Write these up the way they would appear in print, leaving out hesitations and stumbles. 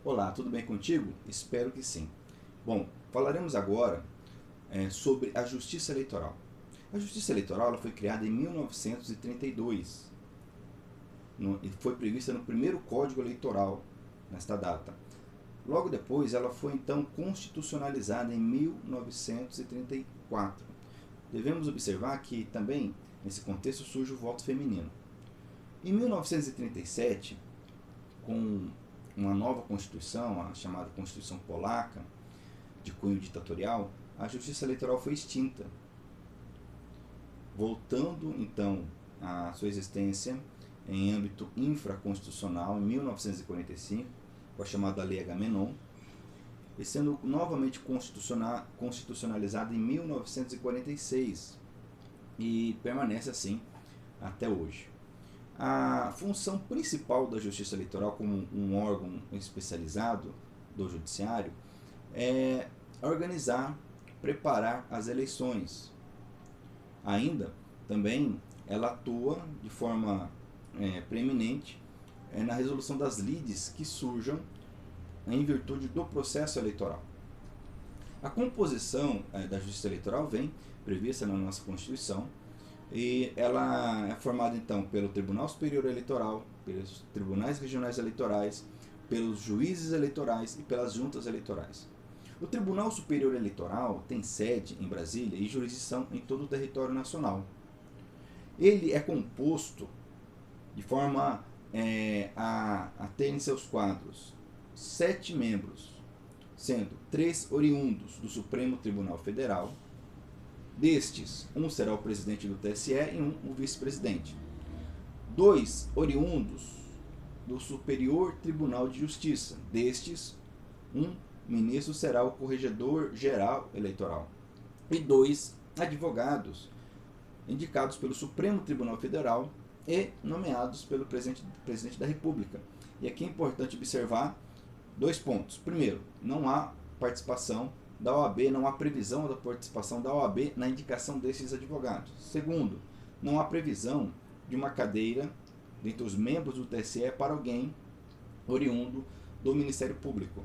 Olá, tudo bem contigo? Espero que sim. Bom, falaremos agora sobre a Justiça Eleitoral. A Justiça Eleitoral ela foi criada em 1932 e foi prevista no primeiro Código Eleitoral nesta data. Logo depois, ela foi então constitucionalizada em 1934. Devemos observar que também nesse contexto surge o voto feminino. Em 1937, com uma nova Constituição, a chamada Constituição Polaca, de cunho ditatorial, a justiça eleitoral foi extinta, voltando então à sua existência em âmbito infraconstitucional em 1945, com a chamada Lei Agamenon, e sendo novamente constitucionalizada em 1946 e permanece assim até hoje. A função principal da Justiça Eleitoral como um órgão especializado do Judiciário é organizar, preparar as eleições. Ainda, também, ela atua de forma preeminente na resolução das lides que surjam em virtude do processo eleitoral. A composição da Justiça Eleitoral vem prevista na nossa Constituição e ela é formada então pelo Tribunal Superior Eleitoral, pelos Tribunais Regionais Eleitorais, pelos juízes eleitorais e pelas juntas eleitorais. O Tribunal Superior Eleitoral tem sede em Brasília e jurisdição em todo o território nacional. Ele é composto de forma a ter em seus quadros 7 membros, sendo 3 oriundos do Supremo Tribunal Federal. Destes, um será o presidente do TSE e um o vice-presidente. 2 oriundos do Superior Tribunal de Justiça. Destes, um ministro será o corregedor-geral eleitoral. E 2 advogados indicados pelo Supremo Tribunal Federal e nomeados pelo presidente da República. E aqui é importante observar 2 pontos. Primeiro, não há participação da OAB, não há previsão da participação da OAB na indicação desses advogados. Segundo, não há previsão de uma cadeira dentre os membros do TSE para alguém oriundo do Ministério Público.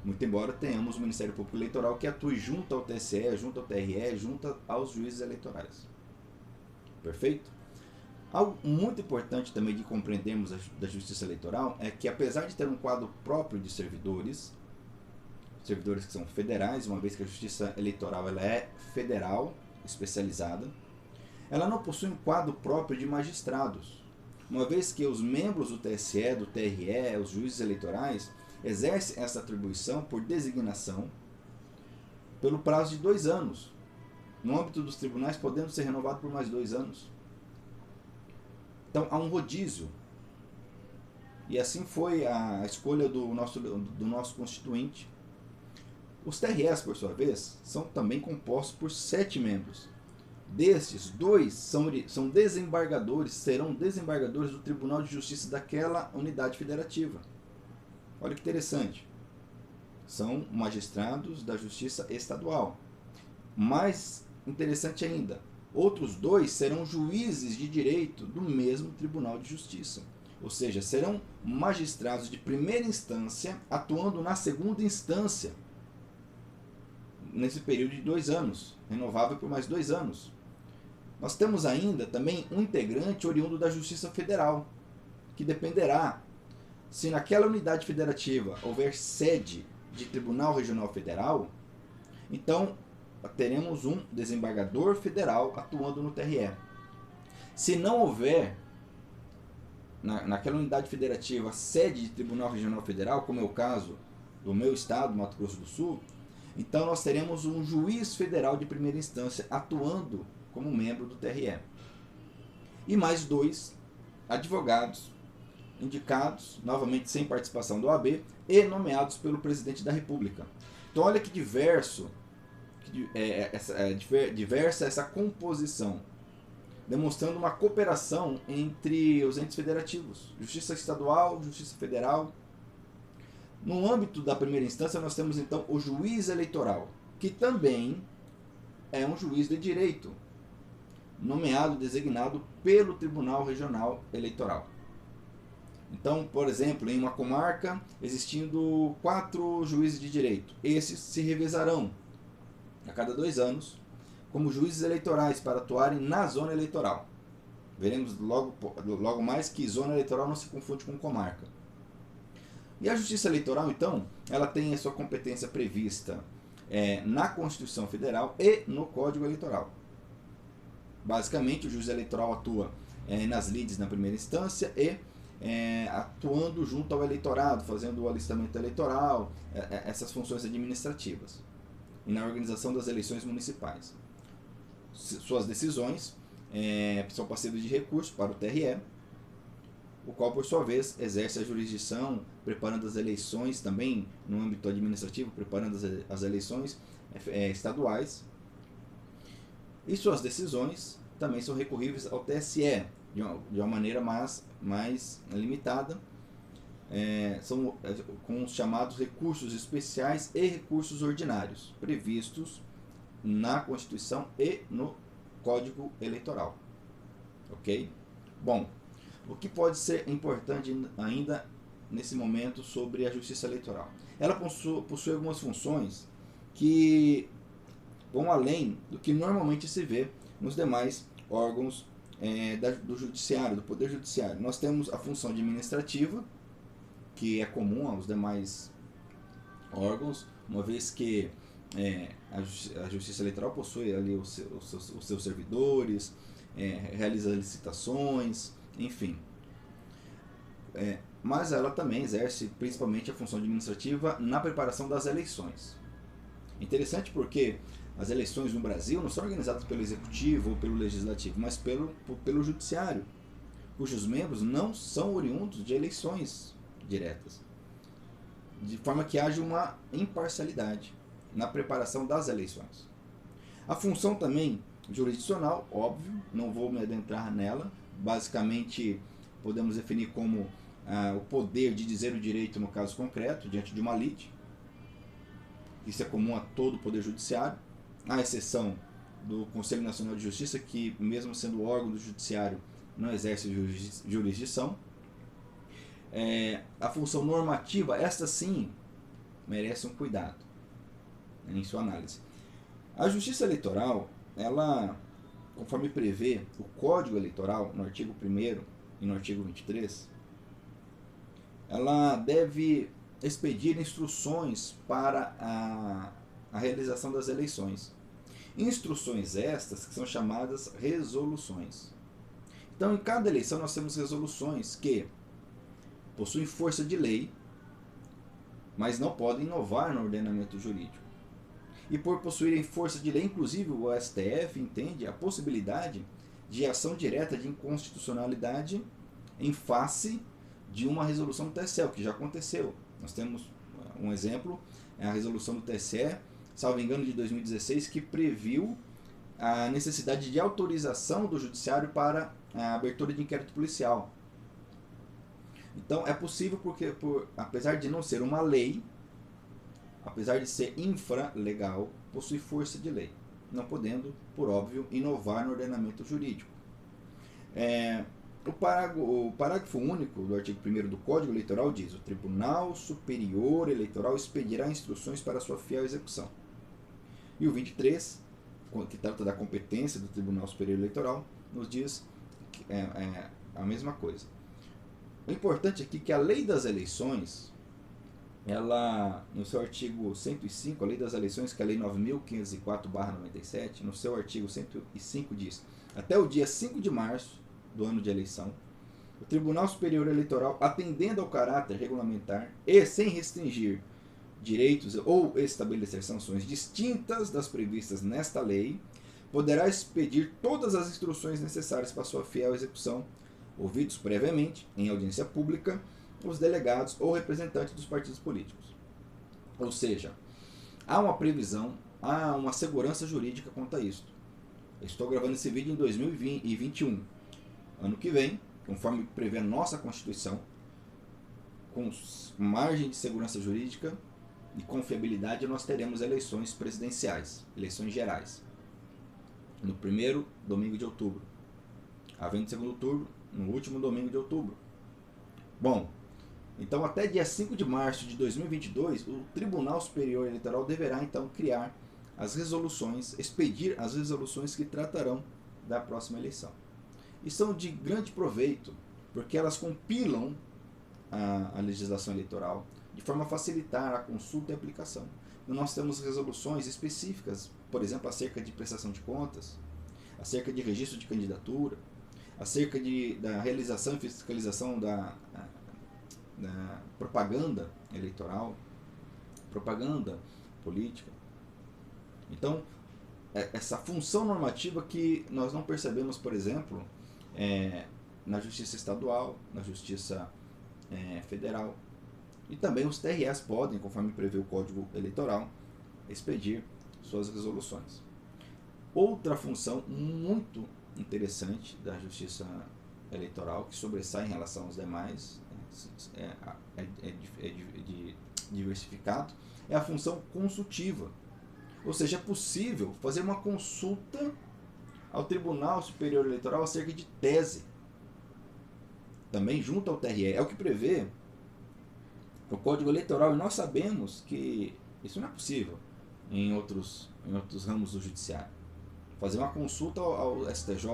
Muito embora tenhamos o Ministério Público Eleitoral que atue junto ao TSE, junto ao TRE, junto aos juízes eleitorais. Perfeito? Algo muito importante também de compreendermos da Justiça Eleitoral é que, apesar de ter um quadro próprio de servidores que são federais, uma vez que a Justiça Eleitoral ela é federal, especializada, ela não possui um quadro próprio de magistrados, uma vez que os membros do TSE, do TRE, os juízes eleitorais, exercem essa atribuição por designação pelo prazo de 2 anos. No âmbito dos tribunais, podendo ser renovado por mais 2 anos. Então, há um rodízio. E assim foi a escolha do nosso constituinte. Os TREs, por sua vez, são também compostos por 7 membros. Destes, 2 são desembargadores, serão desembargadores do Tribunal de Justiça daquela unidade federativa. Olha que interessante. São magistrados da Justiça Estadual. Mais interessante ainda, outros 2 serão juízes de direito do mesmo Tribunal de Justiça. Ou seja, serão magistrados de primeira instância atuando na segunda instância, nesse período de 2 anos, renovável por mais 2 anos. Nós temos ainda também um integrante oriundo da Justiça Federal, que dependerá se naquela unidade federativa houver sede de Tribunal Regional Federal, então teremos um desembargador federal atuando no TRE. Se não houver naquela unidade federativa sede de Tribunal Regional Federal, como é o caso do meu estado, Mato Grosso do Sul, então nós teremos um juiz federal de primeira instância atuando como membro do TRE. E mais 2 advogados indicados, novamente sem participação da OAB, e nomeados pelo presidente da República. Então olha que diversa essa composição, demonstrando uma cooperação entre os entes federativos, Justiça Estadual, Justiça Federal. No âmbito da primeira instância, nós temos então o juiz eleitoral, que também é um juiz de direito, nomeado, designado pelo Tribunal Regional Eleitoral. Então, por exemplo, em uma comarca, existindo 4 juízes de direito, esses se revezarão a cada 2 anos como juízes eleitorais para atuarem na zona eleitoral. Veremos logo mais que zona eleitoral não se confunde com comarca. E a Justiça Eleitoral, então, ela tem a sua competência prevista na Constituição Federal e no Código Eleitoral. Basicamente, o juiz eleitoral atua nas lides na primeira instância e atuando junto ao eleitorado, fazendo o alistamento eleitoral, essas funções administrativas, e na organização das eleições municipais. Suas decisões são passíveis de recurso para o TRE, o qual, por sua vez, exerce a jurisdição, preparando as eleições também no âmbito administrativo, preparando as eleições estaduais. E suas decisões também são recorríveis ao TSE, de uma maneira mais limitada, são com os chamados recursos especiais e recursos ordinários, previstos na Constituição e no Código Eleitoral. Ok? Bom, o que pode ser importante ainda nesse momento sobre a Justiça Eleitoral? Ela possui algumas funções que vão além do que normalmente se vê nos demais órgãos do Judiciário, do Poder Judiciário. Nós temos a função administrativa, que é comum aos demais órgãos, uma vez que a Justiça Eleitoral possui ali os seus servidores, realiza licitações, enfim. Mas ela também exerce principalmente a função administrativa na preparação das eleições. Interessante porque as eleições no Brasil não são organizadas pelo Executivo ou pelo Legislativo, mas pelo Judiciário, cujos membros não são oriundos de eleições diretas, de forma que haja uma imparcialidade na preparação das eleições. A função também jurisdicional, óbvio, não vou me adentrar nela, basicamente podemos definir como o poder de dizer o direito no caso concreto, diante de uma lide. Isso é comum a todo o Poder Judiciário, à exceção do Conselho Nacional de Justiça, que, mesmo sendo órgão do Judiciário, não exerce jurisdição. A função normativa, esta sim, merece um cuidado em sua análise. A Justiça Eleitoral, ela, conforme prevê o Código Eleitoral, no artigo 1º e no artigo 23, ela deve expedir instruções para a realização das eleições. Instruções estas que são chamadas resoluções. Então, em cada eleição nós temos resoluções que possuem força de lei, mas não podem inovar no ordenamento jurídico. E por possuírem força de lei, inclusive o STF entende a possibilidade de ação direta de inconstitucionalidade em face de uma resolução do TSE, o que já aconteceu. Nós temos um exemplo, a resolução do TSE, salvo engano, de 2016, que previu a necessidade de autorização do Judiciário para a abertura de inquérito policial. Então, é possível porque, apesar de não ser uma lei, apesar de ser infralegal, possui força de lei, não podendo, por óbvio, inovar no ordenamento jurídico. O parágrafo único do artigo 1º do Código Eleitoral diz: o Tribunal Superior Eleitoral expedirá instruções para sua fiel execução. E o 23, que trata da competência do Tribunal Superior Eleitoral, nos diz a mesma coisa. O importante aqui é que a Lei das Eleições, ela, no seu artigo 105, a Lei das Eleições, que é a Lei 9.504/97, no seu artigo 105 diz: até o dia 5 de março do ano de eleição, o Tribunal Superior Eleitoral, atendendo ao caráter regulamentar e sem restringir direitos ou estabelecer sanções distintas das previstas nesta lei, poderá expedir todas as instruções necessárias para sua fiel execução, ouvidos previamente, em audiência pública, os delegados ou representantes dos partidos políticos. Ou seja, há uma previsão, há uma segurança jurídica quanto a isto. Eu estou gravando esse vídeo em 2021. Ano que vem, conforme prevê a nossa Constituição, com margem de segurança jurídica e confiabilidade, nós teremos eleições presidenciais, eleições gerais, no primeiro domingo de outubro, havendo segundo turno no último domingo de outubro. Bom, então até dia 5 de março de 2022, o Tribunal Superior Eleitoral deverá então criar as resoluções, expedir as resoluções que tratarão da próxima eleição. E são de grande proveito, porque elas compilam a legislação eleitoral de forma a facilitar a consulta e a aplicação. Então, nós temos resoluções específicas, por exemplo, acerca de prestação de contas, acerca de registro de candidatura, acerca da realização e fiscalização da propaganda eleitoral, propaganda política. Então, essa função normativa que nós não percebemos, por exemplo, na Justiça Estadual, na Justiça Federal. E também os TREs podem, conforme prevê o Código Eleitoral, expedir suas resoluções. Outra função muito interessante da Justiça Eleitoral, que sobressai em relação aos demais, diversificado, é a função consultiva. Ou seja, é possível fazer uma consulta ao Tribunal Superior Eleitoral acerca de tese, também junto ao TRE. É o que prevê o Código Eleitoral, e nós sabemos que isso não é possível em outros ramos do Judiciário. Fazer uma consulta ao STJ,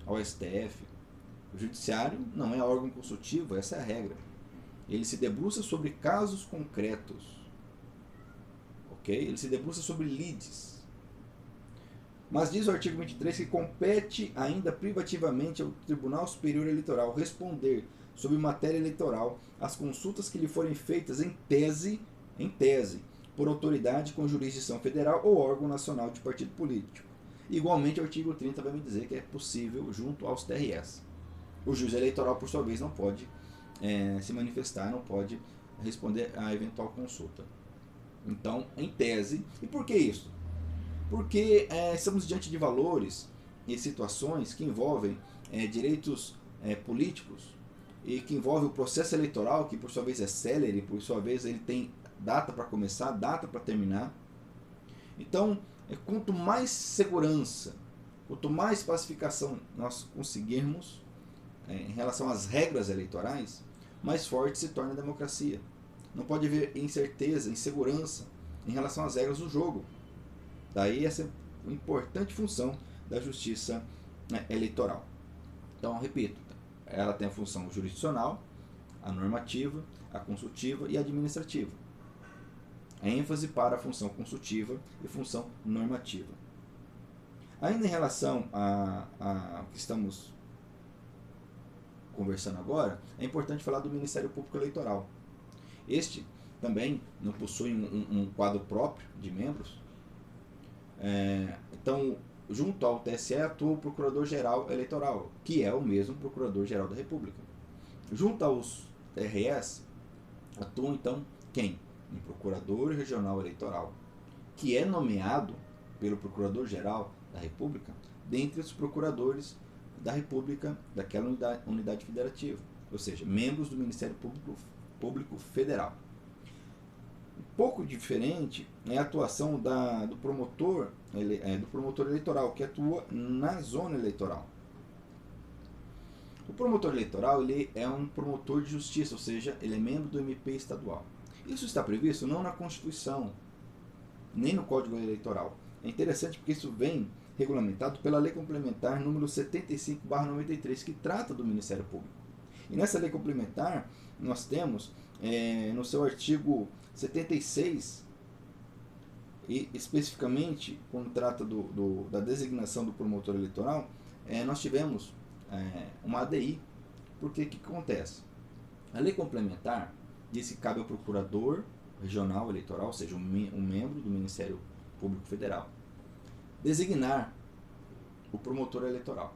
ao STF. O Judiciário não é órgão consultivo, essa é a regra. Ele se debruça sobre casos concretos. Ok? Ele se debruça sobre lides. Mas diz o artigo 23 que compete ainda privativamente ao Tribunal Superior Eleitoral responder sobre matéria eleitoral as consultas que lhe forem feitas em tese, por autoridade com jurisdição federal ou órgão nacional de partido político. Igualmente, o artigo 30 vai me dizer que é possível junto aos TREs. O juiz eleitoral, por sua vez, não pode se manifestar, não pode responder a eventual consulta. Então, em tese. E por que isso? Porque estamos diante de valores e situações que envolvem direitos políticos e que envolvem o processo eleitoral, que por sua vez é célere, por sua vez ele tem data para começar, data para terminar. Então, quanto mais segurança, quanto mais pacificação nós conseguirmos em relação às regras eleitorais, mais forte se torna a democracia. Não pode haver incerteza, insegurança em relação às regras do jogo. Daí essa importante função da justiça eleitoral. Então, repito, ela tem a função jurisdicional, a normativa, a consultiva e a administrativa. A ênfase para a função consultiva e função normativa. Ainda em relação a que estamos conversando agora, é importante falar do Ministério Público Eleitoral. Este também não possui um quadro próprio de membros. Então, junto ao TSE atua o Procurador-Geral Eleitoral, que é o mesmo Procurador-Geral da República. Junto aos TREs atua então quem? Um Procurador Regional Eleitoral, que é nomeado pelo Procurador-Geral da República dentre os procuradores da República daquela unidade federativa, ou seja, membros do Ministério Público Federal. Um pouco diferente é a atuação do promotor eleitoral, que atua na zona eleitoral. O promotor eleitoral ele é um promotor de justiça, ou seja, ele é membro do MP estadual. Isso está previsto não na Constituição, nem no Código Eleitoral. É interessante porque isso vem regulamentado pela Lei Complementar número 75/93, que trata do Ministério Público. E nessa lei complementar, nós temos, no seu artigo 76, e especificamente, quando trata da designação do promotor eleitoral, nós tivemos uma ADI. Porque o que acontece? A lei complementar diz que cabe ao procurador regional eleitoral, ou seja, um membro do Ministério Público Federal, designar o promotor eleitoral,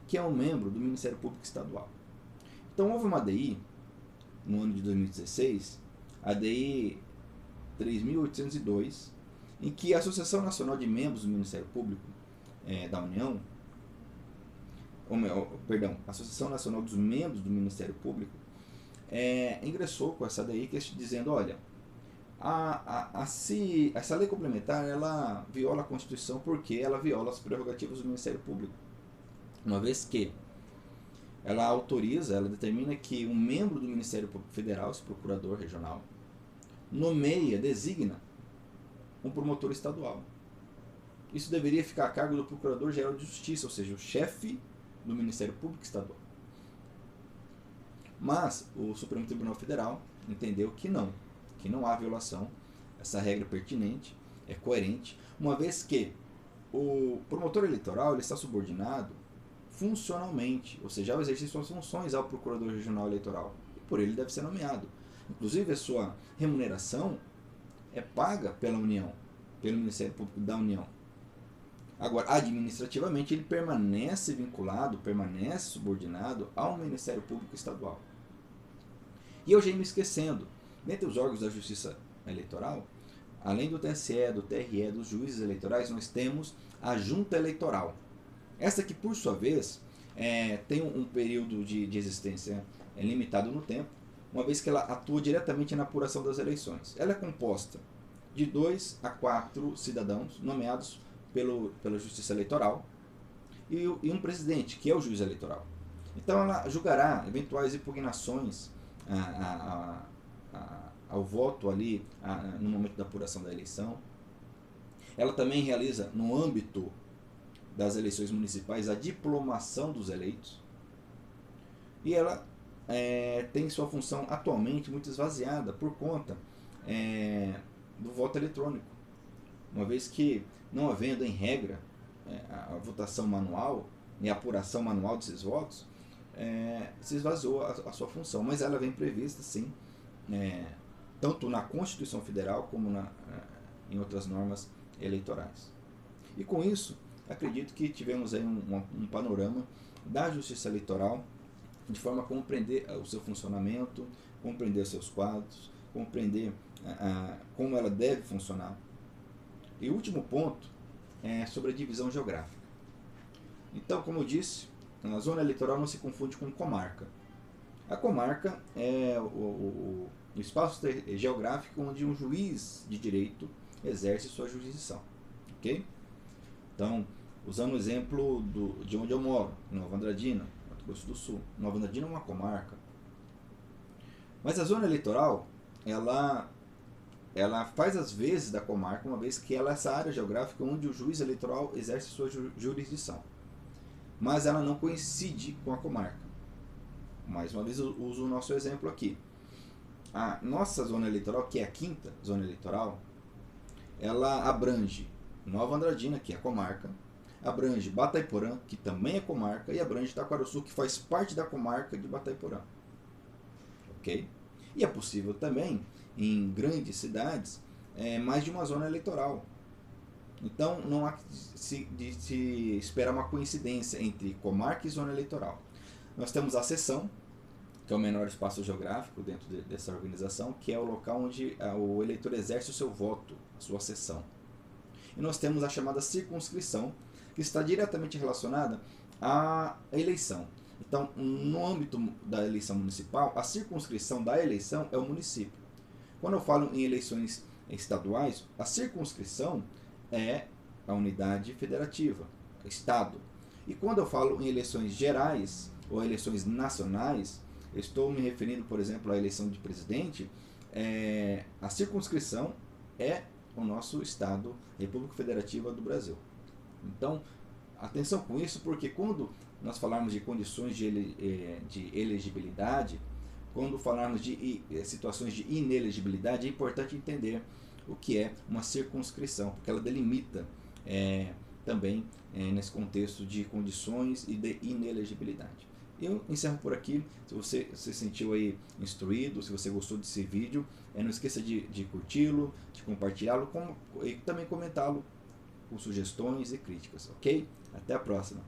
que é um membro do Ministério Público Estadual. Então houve uma ADI no ano de 2016, a ADI 3.802, em que a Associação Nacional de Membros do Ministério Público da União, a Associação Nacional dos Membros do Ministério Público, ingressou com essa ADI dizendo, olha, essa lei complementar ela viola a Constituição porque ela viola as prerrogativas do Ministério Público, uma vez que ela autoriza, ela determina que um membro do Ministério Público Federal, esse procurador regional, nomeia, designa um promotor estadual. Isso deveria ficar a cargo do Procurador-Geral de Justiça, ou seja, o chefe do Ministério Público Estadual. Mas o Supremo Tribunal Federal entendeu que não há violação, essa regra é pertinente, é coerente, uma vez que o promotor eleitoral ele está subordinado funcionalmente, ou seja, ao exercício suas funções ao Procurador Regional Eleitoral, e por ele deve ser nomeado. Inclusive, a sua remuneração é paga pela União, pelo Ministério Público da União. Agora, administrativamente, ele permanece vinculado, permanece subordinado ao Ministério Público Estadual. E eu já ia me esquecendo, dentre os órgãos da Justiça Eleitoral, além do TSE, do TRE, dos juízes eleitorais, nós temos a Junta Eleitoral. Essa que, por sua vez, tem um período de existência limitado no tempo, uma vez que ela atua diretamente na apuração das eleições. Ela é composta de 2 a 4 cidadãos nomeados pela Justiça Eleitoral e um presidente, que é o juiz eleitoral. Então ela julgará eventuais impugnações ao voto ali no momento da apuração da eleição. Ela também realiza, no âmbito das eleições municipais, a diplomação dos eleitos. E ela tem sua função atualmente muito esvaziada por conta do voto eletrônico. Uma vez que, não havendo em regra a votação manual e a apuração manual desses votos, se esvaziou a sua função. Mas ela vem prevista, sim, tanto na Constituição Federal como em outras normas eleitorais. E com isso, acredito que tivemos aí um panorama da Justiça Eleitoral, de forma a compreender o seu funcionamento, compreender os seus quadros, compreender como ela deve funcionar. E o último ponto é sobre a divisão geográfica. Então, como eu disse, a zona eleitoral não se confunde com comarca. A comarca é o espaço geográfico onde um juiz de direito exerce sua jurisdição. Ok? Então, usando o exemplo de onde eu moro, Nova Andradina, Mato Grosso do Sul. Nova Andradina é uma comarca. Mas a zona eleitoral, ela faz as vezes da comarca, uma vez que ela é essa área geográfica onde o juiz eleitoral exerce sua jurisdição. Mas ela não coincide com a comarca. Mais uma vez eu uso o nosso exemplo aqui. A nossa zona eleitoral, que é a 5ª zona eleitoral, ela abrange Nova Andradina, que é a comarca, abrange Batayporã, que também é comarca, e abrange Taquarussu, que faz parte da comarca de Batayporã. Ok? E é possível também, em grandes cidades, mais de uma zona eleitoral. Então, não há de se esperar uma coincidência entre comarca e zona eleitoral. Nós temos a seção, que é o menor espaço geográfico dentro dessa organização, que é o local onde o eleitor exerce o seu voto, a sua seção. E nós temos a chamada circunscrição, que está diretamente relacionada à eleição. Então, no âmbito da eleição municipal, a circunscrição da eleição é o município. Quando eu falo em eleições estaduais, a circunscrição é a unidade federativa, o Estado. E quando eu falo em eleições gerais ou eleições nacionais, eu estou me referindo, por exemplo, à eleição de presidente, a circunscrição é o nosso Estado, República Federativa do Brasil. Então, atenção com isso, porque quando nós falarmos de condições de elegibilidade, quando falarmos de situações de inelegibilidade, é importante entender o que é uma circunscrição, porque ela delimita também nesse contexto de condições e de inelegibilidade. Eu encerro por aqui. Se você se sentiu aí instruído, se você gostou desse vídeo, não esqueça de curti-lo, de compartilhá-lo e também comentá-lo com sugestões e críticas, ok? Até a próxima!